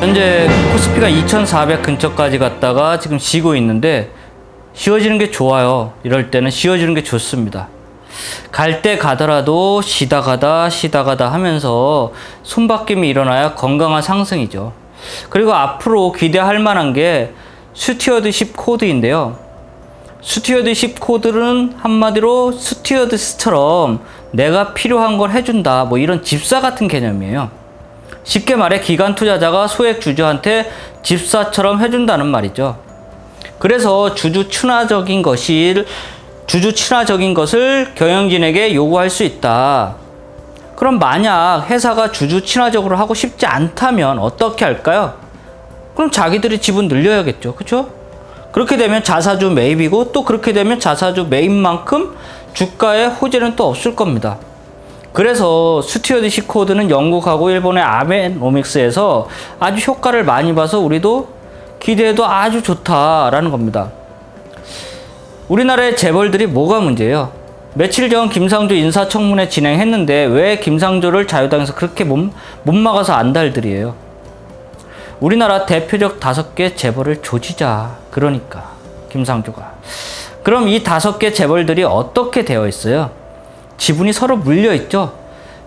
현재 코스피가 2400 근처까지 갔다가 지금 쉬고 있는데, 쉬어지는 게 좋아요. 이럴 때는 쉬어지는 게 좋습니다. 갈 때 가더라도 쉬다 가다 하면서 손바뀜이 일어나야 건강한 상승이죠. 그리고 앞으로 기대할 만한 게 스튜어드십 코드인데요. 스튜어드십 코드는 한마디로 스튜어드스처럼 내가 필요한 걸 해준다, 뭐 이런 집사 같은 개념이에요. 쉽게 말해 기관 투자자가 소액 주주한테 집사처럼 해준다는 말이죠. 그래서 주주 친화적인 것을 경영진에게 요구할 수 있다. 그럼 만약 회사가 주주 친화적으로 하고 싶지 않다면 어떻게 할까요? 그럼 자기들이 지분 늘려야겠죠. 그렇죠? 그렇게 되면 자사주 매입이고, 또 그렇게 되면 자사주 매입만큼 주가에 호재는 또 없을 겁니다. 그래서 스튜어드십 코드는 영국하고 일본의 아베노믹스에서 아주 효과를 많이 봐서 우리도 기대해도 아주 좋다라는 겁니다. 우리나라의 재벌들이 뭐가 문제예요? 며칠 전 김상조 인사청문회 진행했는데 왜 김상조를 자유당에서 그렇게 못 막아서 안달들이에요? 우리나라 대표적 5개 재벌을 조지자. 그러니까 김상조가. 그럼 이 5개 재벌들이 어떻게 되어 있어요? 지분이 서로 물려 있죠.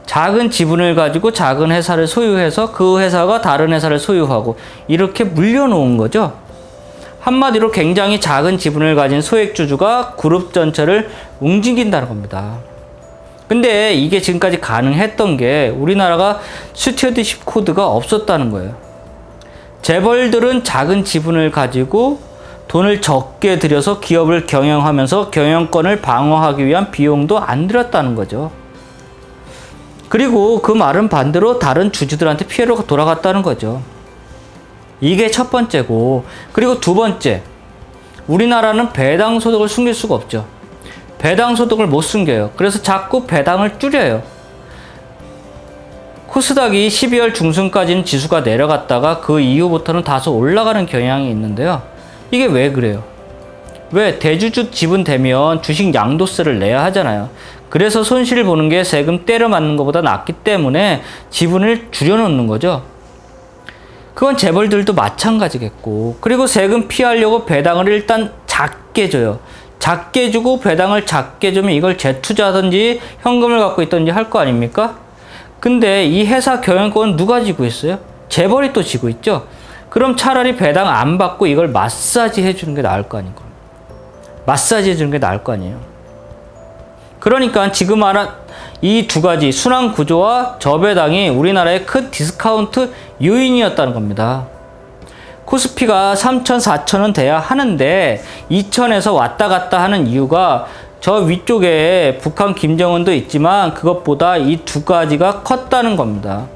작은 지분을 가지고 작은 회사를 소유해서 그 회사가 다른 회사를 소유하고 이렇게 물려놓은 거죠. 한마디로 굉장히 작은 지분을 가진 소액주주가 그룹 전체를 움직인다는 겁니다. 근데 이게 지금까지 가능했던 게 우리나라가 스튜어드십 코드가 없었다는 거예요. 재벌들은 작은 지분을 가지고 돈을 적게 들여서 기업을 경영하면서 경영권을 방어하기 위한 비용도 안 들였다는 거죠. 그리고 그 말은 반대로 다른 주주들한테 피해가 돌아갔다는 거죠. 이게 첫 번째고, 그리고 두 번째, 우리나라는 배당 소득을 숨길 수가 없죠. 배당 소득을 못 숨겨요. 그래서 자꾸 배당을 줄여요. 코스닥이 12월 중순까지는 지수가 내려갔다가 그 이후부터는 다소 올라가는 경향이 있는데요. 이게 왜 그래요? 왜? 대주주 지분 되면 주식 양도세를 내야 하잖아요. 그래서 손실을 보는 게 세금 때려 맞는 것보다 낫기 때문에 지분을 줄여놓는 거죠. 그건 재벌들도 마찬가지겠고, 그리고 세금 피하려고 배당을 일단 작게 줘요. 작게 주고 배당을 작게 주면 이걸 재투자하든지 현금을 갖고 있든지 할 거 아닙니까? 근데 이 회사 경영권은 누가 지고 있어요? 재벌이 또 지고 있죠. 그럼 차라리 배당 안 받고 이걸 마사지 해주는 게 나을 거 아닌가. 마사지 해주는 게 나을 거 아니에요. 그러니까 지금 말한 이 두 가지 순환 구조와 저배당이 우리나라의 큰 디스카운트 요인이었다는 겁니다. 코스피가 3,000, 4,000은 돼야 하는데 2,000에서 왔다 갔다 하는 이유가 저 위쪽에 북한 김정은도 있지만 그것보다 이 두 가지가 컸다는 겁니다.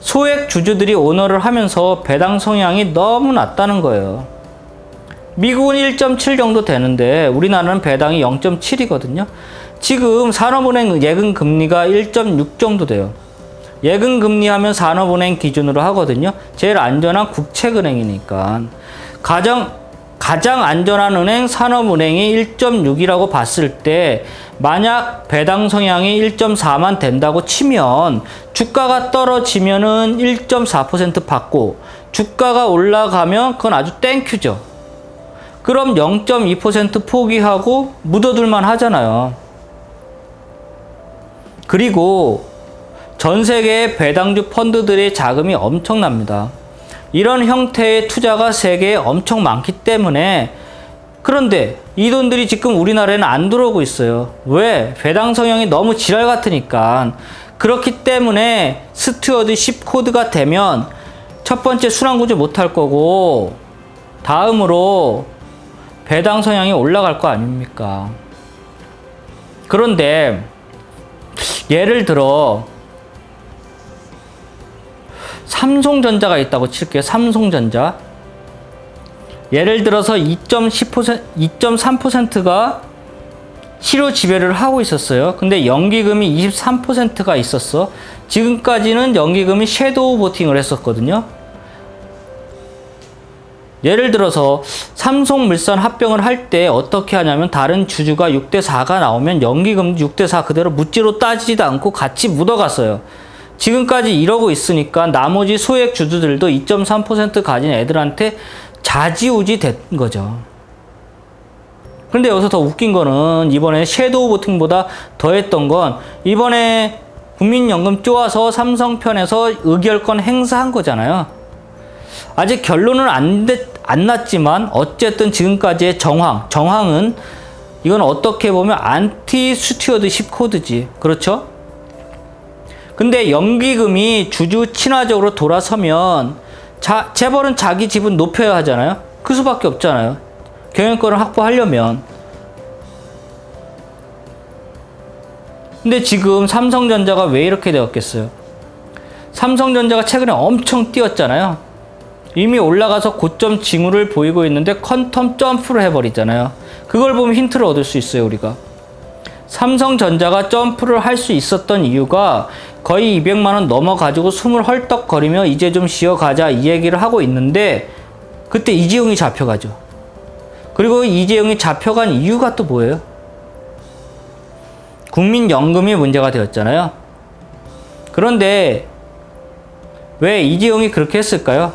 소액 주주들이 오너를 하면서 배당 성향이 너무 낮다는 거예요. 미국은 1.7 정도 되는데 우리나라는 배당이 0.7이거든요. 지금 산업은행 예금금리가 1.6 정도 돼요. 예금금리 하면 산업은행 기준으로 하거든요. 제일 안전한 국책은행이니까. 가장 안전한 은행 산업은행이 1.6이라고 봤을 때 만약 배당 성향이 1.4만 된다고 치면 주가가 떨어지면은 1.4% 받고 주가가 올라가면 그건 아주 땡큐죠. 그럼 0.2% 포기하고 묻어둘만 하잖아요. 그리고 전 세계의 배당주 펀드들의 자금이 엄청납니다. 이런 형태의 투자가 세계에 엄청 많기 때문에, 그런데 이 돈들이 지금 우리나라에는 안 들어오고 있어요. 왜? 배당 성향이 너무 지랄 같으니까. 그렇기 때문에 스튜어드십 코드가 되면 첫 번째 순환구조 못할 거고 다음으로 배당 성향이 올라갈 거 아닙니까? 그런데 예를 들어 삼성전자가 있다고 칠게요. 삼성전자. 예를 들어서 2.3%가 실효 지배를 하고 있었어요. 근데 연기금이 23%가 있었어. 지금까지는 연기금이 섀도우 보팅을 했었거든요. 예를 들어서 삼성물산 합병을 할 때 어떻게 하냐면 다른 주주가 6대4가 나오면 연기금 6대4 그대로 묻지로 따지지도 않고 같이 묻어갔어요. 지금까지 이러고 있으니까 나머지 소액 주주들도 2.3% 가진 애들한테 좌지우지 된 거죠. 그런데 여기서 더 웃긴 거는 이번에 섀도우 보팅보다 더했던 건 이번에 국민연금 쪼아서 삼성 편에서 의결권 행사한 거잖아요. 아직 결론은 안 났지만 어쨌든 지금까지의 정황은 이건 어떻게 보면 안티 스튜어드십 코드지. 그렇죠? 근데 연기금이 주주 친화적으로 돌아서면 재벌은 자기 지분 높여야 하잖아요. 그 수밖에 없잖아요. 경영권을 확보하려면. 근데 지금 삼성전자가 왜 이렇게 되었겠어요? 삼성전자가 최근에 엄청 뛰었잖아요. 이미 올라가서 고점 징후를 보이고 있는데 퀀텀 점프를 해버리잖아요. 그걸 보면 힌트를 얻을 수 있어요, 우리가. 삼성전자가 점프를 할 수 있었던 이유가 거의 200만원 넘어가지고 숨을 헐떡거리며 이제 좀 쉬어가자 이 얘기를 하고 있는데 그때 이재용이 잡혀가죠. 그리고 이재용이 잡혀간 이유가 또 뭐예요? 국민연금이 문제가 되었잖아요. 그런데 왜 이재용이 그렇게 했을까요?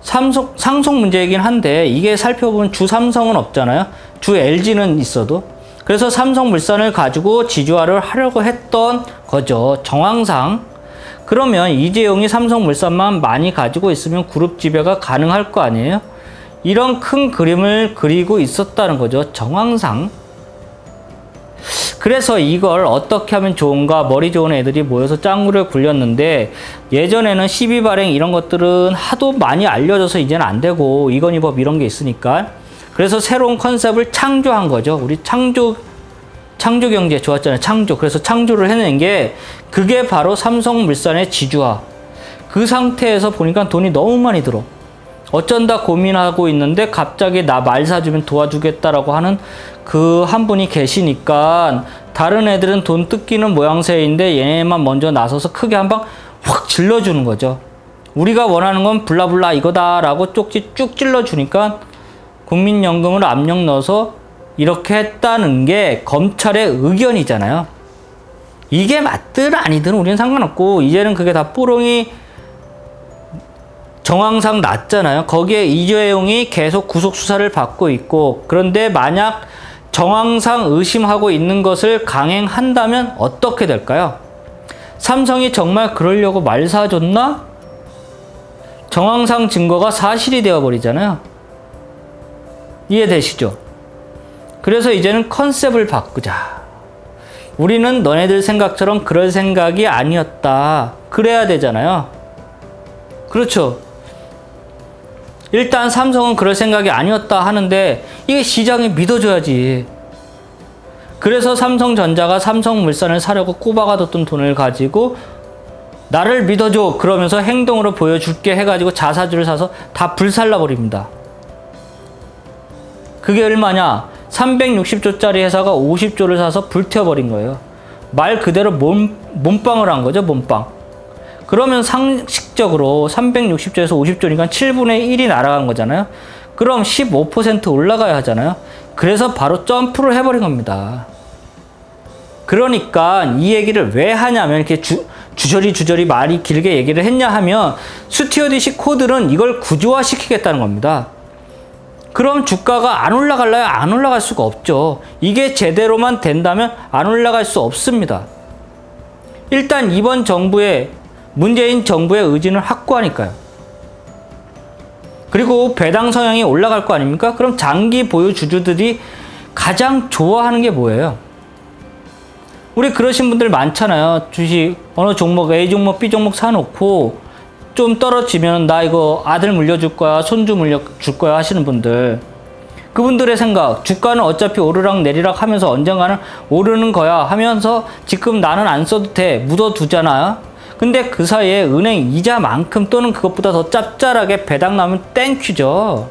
상속 문제이긴 한데 이게 살펴보면 주 삼성은 없잖아요. 주 LG는 있어도. 그래서 삼성물산을 가지고 지주화를 하려고 했던 거죠. 정황상. 그러면 이재용이 삼성물산만 많이 가지고 있으면 그룹 지배가 가능할 거 아니에요? 이런 큰 그림을 그리고 있었다는 거죠. 정황상. 그래서 이걸 어떻게 하면 좋은가 머리 좋은 애들이 모여서 짱구를 굴렸는데 예전에는 시비 발행 이런 것들은 하도 많이 알려져서 이제는 안 되고 이건희 법 이런 게 있으니까 그래서 새로운 컨셉을 창조한 거죠. 우리 창조경제 좋았잖아요. 창조. 그래서 창조를 해낸 게 그게 바로 삼성물산의 지주화. 그 상태에서 보니까 돈이 너무 많이 들어. 어쩐다 고민하고 있는데 갑자기 나 말 사주면 도와주겠다라고 하는 그 한 분이 계시니까 다른 애들은 돈 뜯기는 모양새인데 얘네만 먼저 나서서 크게 한 방 확 질러주는 거죠. 우리가 원하는 건 블라블라 이거다라고 쪽지 쭉 찔러주니까 국민연금을 압력 넣어서 이렇게 했다는 게 검찰의 의견이잖아요. 이게 맞든 아니든 우리는 상관없고 이제는 그게 다 뽀롱이 정황상 났잖아요. 거기에 이재용이 계속 구속수사를 받고 있고 그런데 만약 정황상 의심하고 있는 것을 강행한다면 어떻게 될까요? 삼성이 정말 그러려고 말 사줬나? 정황상 증거가 사실이 되어버리잖아요. 이해되시죠? 그래서 이제는 컨셉을 바꾸자. 우리는 너네들 생각처럼 그럴 생각이 아니었다. 그래야 되잖아요. 그렇죠? 일단 삼성은 그럴 생각이 아니었다 하는데 이게 시장이 믿어줘야지. 그래서 삼성전자가 삼성물산을 사려고 꼬박아뒀던 돈을 가지고 나를 믿어줘 그러면서 행동으로 보여줄게 해가지고 자사주를 사서 다 불살라버립니다. 그게 얼마냐? 360조짜리 회사가 50조를 사서 불태워버린 거예요. 말 그대로 몸빵을 한 거죠. 몸빵. 그러면 상식적으로 360조에서 50조니까 7분의 1이 날아간 거잖아요. 그럼 15% 올라가야 하잖아요. 그래서 바로 점프를 해버린 겁니다. 그러니까 이 얘기를 왜 하냐면 이렇게 주저리 말이 길게 얘기를 했냐 하면 스튜어디십 코드는 이걸 구조화시키겠다는 겁니다. 그럼 주가가 안 올라갈래요? 안 올라갈 수가 없죠. 이게 제대로만 된다면 안 올라갈 수 없습니다. 일단 이번 정부의 문재인 정부의 의지는 확고하니까요. 그리고 배당 성향이 올라갈 거 아닙니까? 그럼 장기 보유 주주들이 가장 좋아하는 게 뭐예요? 우리 그러신 분들 많잖아요. 주식 어느 종목 A 종목 B 종목 사놓고 좀 떨어지면 나 이거 아들 물려줄 거야 손주 물려줄 거야 하시는 분들, 그분들의 생각 주가는 어차피 오르락 내리락 하면서 언젠가는 오르는 거야 하면서 지금 나는 안 써도 돼 묻어두잖아요. 근데 그 사이에 은행 이자만큼 또는 그것보다 더 짭짤하게 배당 나면 땡큐죠.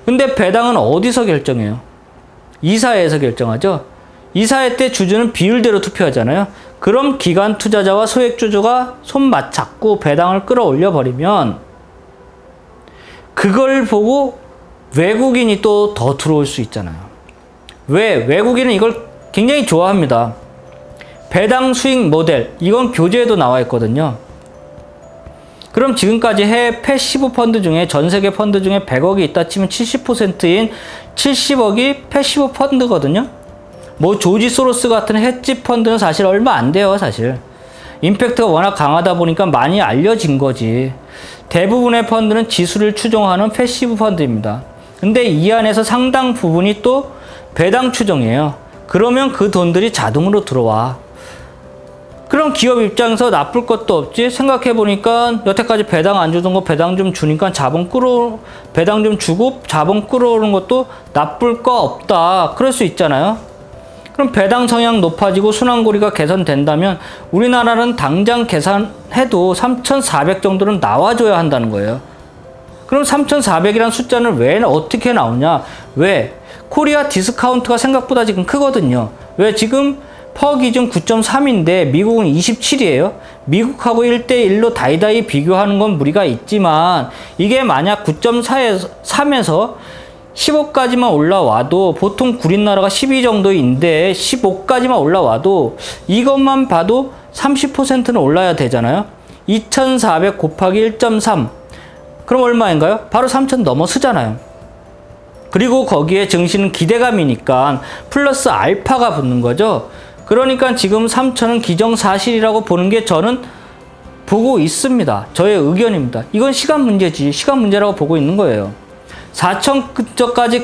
근데 배당은 어디서 결정해요? 이사회에서 결정하죠. 이사회 때 주주는 비율대로 투표하잖아요. 그럼 기관 투자자와 소액주주가 손 맞잡고 배당을 끌어올려 버리면 그걸 보고 외국인이 또 더 들어올 수 있잖아요. 왜? 외국인은 이걸 굉장히 좋아합니다. 배당 수익 모델, 이건 교재에도 나와 있거든요. 그럼 지금까지 해외 패시브 펀드 중에 전 세계 펀드 중에 100억이 있다 치면 70%인 70억이 패시브 펀드거든요. 뭐 조지 소로스 같은 헤지 펀드는 사실 얼마 안 돼요, 사실. 임팩트가 워낙 강하다 보니까 많이 알려진 거지. 대부분의 펀드는 지수를 추종하는 패시브 펀드입니다. 근데 이 안에서 상당 부분이 또 배당 추종이에요. 그러면 그 돈들이 자동으로 들어와. 그럼 기업 입장에서 나쁠 것도 없지. 생각해보니까 여태까지 배당 안 주던 거 배당 좀 주니까 배당 좀 주고 자본 끌어오는 것도 나쁠 거 없다. 그럴 수 있잖아요. 그럼 배당 성향 높아지고 순환고리가 개선된다면 우리나라는 당장 계산해도 3,400 정도는 나와줘야 한다는 거예요. 그럼 3,400이라는 숫자는 왜 어떻게 나오냐? 왜? 코리아 디스카운트가 생각보다 지금 크거든요. 왜? 지금 퍼 기준 9.3인데 미국은 27이에요. 미국하고 1대1로 다이다이 비교하는 건 무리가 있지만 이게 만약 9.3에서 15까지만 올라와도 보통 구린 나라가 12 정도인데 15까지만 올라와도 이것만 봐도 30%는 올라야 되잖아요. 2,400 곱하기 1.3 그럼 얼마인가요? 바로 3,000 넘어서잖아요. 그리고 거기에 증시는 기대감이니까 플러스 알파가 붙는 거죠. 그러니까 지금 3,000은 기정사실이라고 보는 게 저는 보고 있습니다. 저의 의견입니다. 이건 시간 문제지. 시간 문제라고 보고 있는 거예요. 4,000 근처까지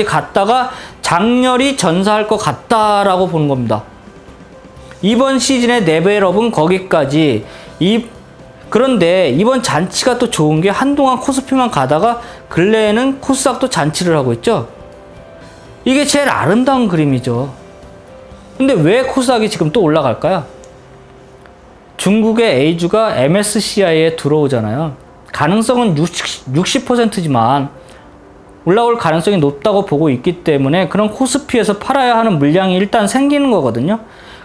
갔다가 장렬히 전사할 것 같다라고 보는 겁니다. 이번 시즌의 레벨업은 거기까지. 그런데 이번 잔치가 또 좋은 게 한동안 코스피만 가다가 근래에는 코스닥도 잔치를 하고 있죠. 이게 제일 아름다운 그림이죠. 근데 왜 코스닥이 지금 또 올라갈까요? 중국의 A주가 MSCI에 들어오잖아요. 가능성은 60%지만 올라올 가능성이 높다고 보고 있기 때문에 그런 코스피에서 팔아야 하는 물량이 일단 생기는 거거든요.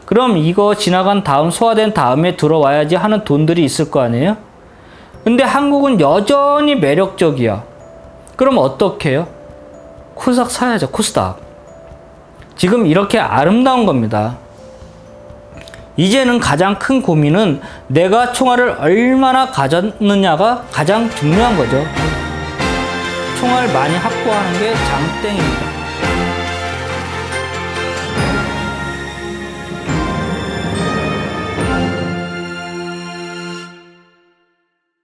그럼 이거 지나간 다음 소화된 다음에 들어와야지 하는 돈들이 있을 거 아니에요? 근데 한국은 여전히 매력적이야. 그럼 어떻게 해요? 코스닥 사야죠. 코스닥. 지금 이렇게 아름다운 겁니다. 이제는 가장 큰 고민은 내가 총알을 얼마나 가졌느냐가 가장 중요한 거죠. 총알 많이 확보하는 게 장땡입니다.